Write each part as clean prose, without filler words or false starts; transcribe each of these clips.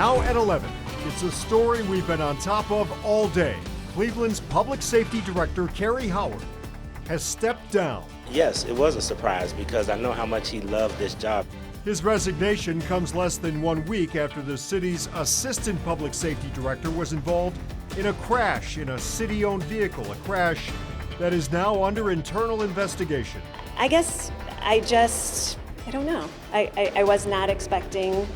Now at 11, it's a story we've been on top of all day. Cleveland's public safety director, Karrie Howard, has stepped down. Yes, it was a surprise because I know how much he loved this job. His resignation comes less than 1 week after the city's assistant public safety director was involved in a crash in a city-owned vehicle, a crash that is now under internal investigation. I guess I don't know. I was not expecting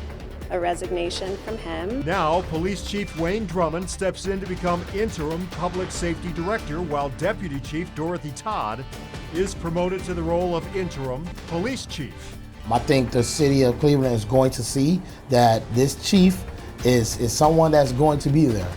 a resignation from him. Now, Police Chief Wayne Drummond steps in to become interim public safety director, while Deputy Chief Dorothy Todd is promoted to the role of interim police chief. I think the city of Cleveland is going to see that this chief is someone that's going to be there.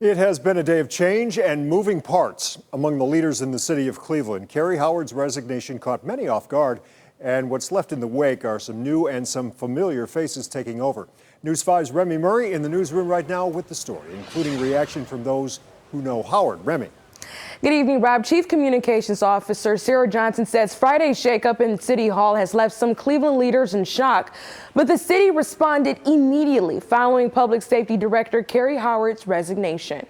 It has been a day of change and moving parts among the leaders in the city of Cleveland. Karrie Howard's resignation caught many off guard, and what's left in the wake are some new and some familiar faces taking over. News 5's Remy Murray in the newsroom right now with the story, including reaction from those who know Howard. Remy. Good evening, Rob. Chief Communications Officer Sarah Johnson says Friday's shakeup in City Hall has left some Cleveland leaders in shock, but the city responded immediately following Public Safety Director Karrie Howard's resignation.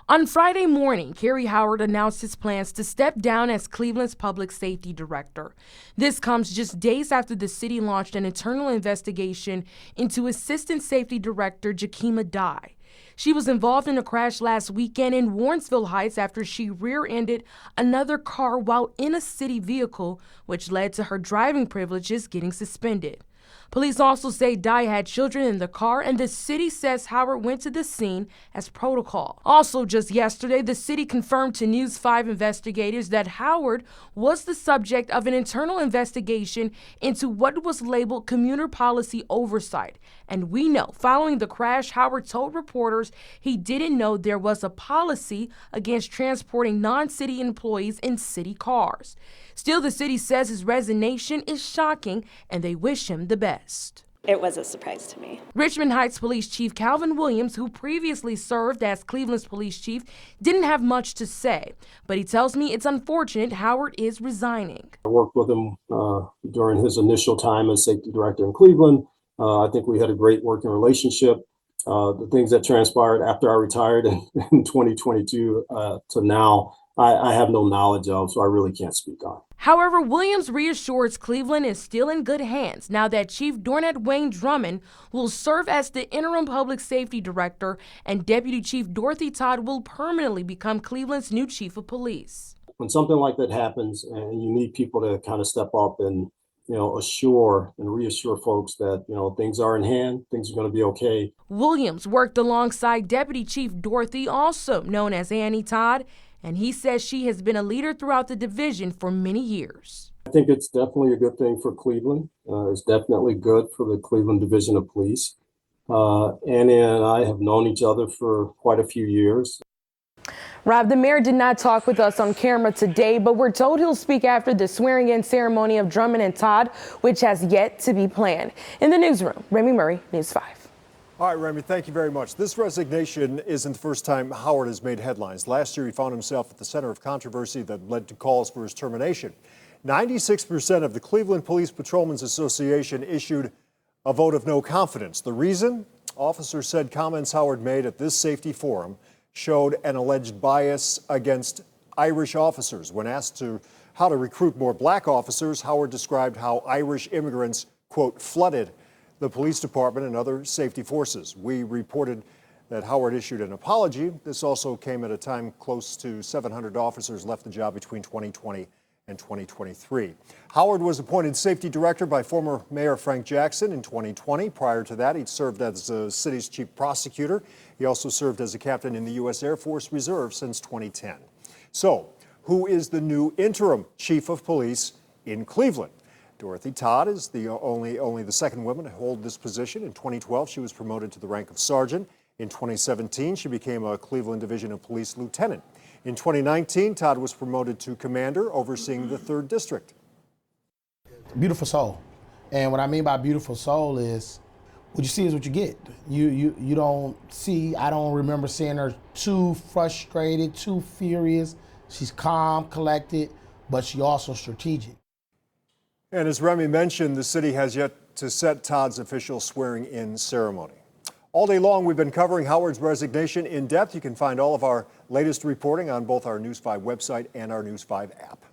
On Friday morning, Karrie Howard announced his plans to step down as Cleveland's public safety director. This comes just days after the city launched an internal investigation into Assistant Safety Director Jakima Dye. She was involved in a crash last weekend in Warrensville Heights after she rear-ended another car while in a city vehicle, which led to her driving privileges getting suspended. Police also say Dye had children in the car, and the city says Howard went to the scene as protocol. Also, just yesterday, the city confirmed to News 5 investigators that Howard was the subject of an internal investigation into what was labeled commuter policy oversight. And we know, following the crash, Howard told reporters he didn't know there was a policy against transporting non-city employees in city cars. Still, the city says his resignation is shocking, and they wish him the best. It was a surprise to me. Richmond Heights Police Chief Calvin Williams, who previously served as Cleveland's police chief, didn't have much to say, but he tells me it's unfortunate Howard is resigning. I worked with him during his initial time as safety director in Cleveland. I think we had a great working relationship. The things that transpired after I retired in 2022 to now, I have no knowledge of, so I really can't speak on. However, Williams reassures Cleveland is still in good hands now that Chief Dornet Wayne Drummond will serve as the interim public safety director, and Deputy Chief Dorothy Todd will permanently become Cleveland's new chief of police. When something like that happens and you need people to kind of step up and assure and reassure folks that, things are in hand, things are going to be okay. Williams worked alongside Deputy Chief Dorothy, also known as Annie Todd, and he says she has been a leader throughout the division for many years. I think it's definitely a good thing for Cleveland. It's definitely good for the Cleveland Division of Police. Annie and I have known each other for quite a few years. Rob, the mayor did not talk with us on camera today, but we're told he'll speak after the swearing-in ceremony of Drummond and Todd, which has yet to be planned. In the newsroom, Remy Murray, News 5. All right, Remy, thank you very much. This resignation isn't the first time Howard has made headlines. Last year, he found himself at the center of controversy that led to calls for his termination. 96% of the Cleveland Police Patrolmen's Association issued a vote of no confidence. The reason? Officers said comments Howard made at this safety forum showed an alleged bias against Irish officers. When asked how to recruit more black officers, Howard described how Irish immigrants, quote, flooded the police department and other safety forces. We reported that Howard issued an apology. This also came at a time close to 700 officers left the job between 2020 and 2023. Howard was appointed safety director by former Mayor Frank Jackson in 2020. Prior to that, he'd served as the city's chief prosecutor. He also served as a captain in the U.S. Air Force Reserve since 2010. So, who is the new interim chief of police in Cleveland? Dorothy Todd is the only the second woman to hold this position. In 2012, she was promoted to the rank of sergeant. In 2017, she became a Cleveland Division of Police lieutenant. In 2019, Todd was promoted to commander, overseeing the 3rd District. Beautiful soul. And what I mean by beautiful soul is what you see is what you get. You don't see, I don't remember seeing her too frustrated, too furious. She's calm, collected, but she also strategic. And as Remy mentioned, the city has yet to set Todd's official swearing-in ceremony. All day long, we've been covering Howard's resignation in depth. You can find all of our latest reporting on both our News 5 website and our News 5 app.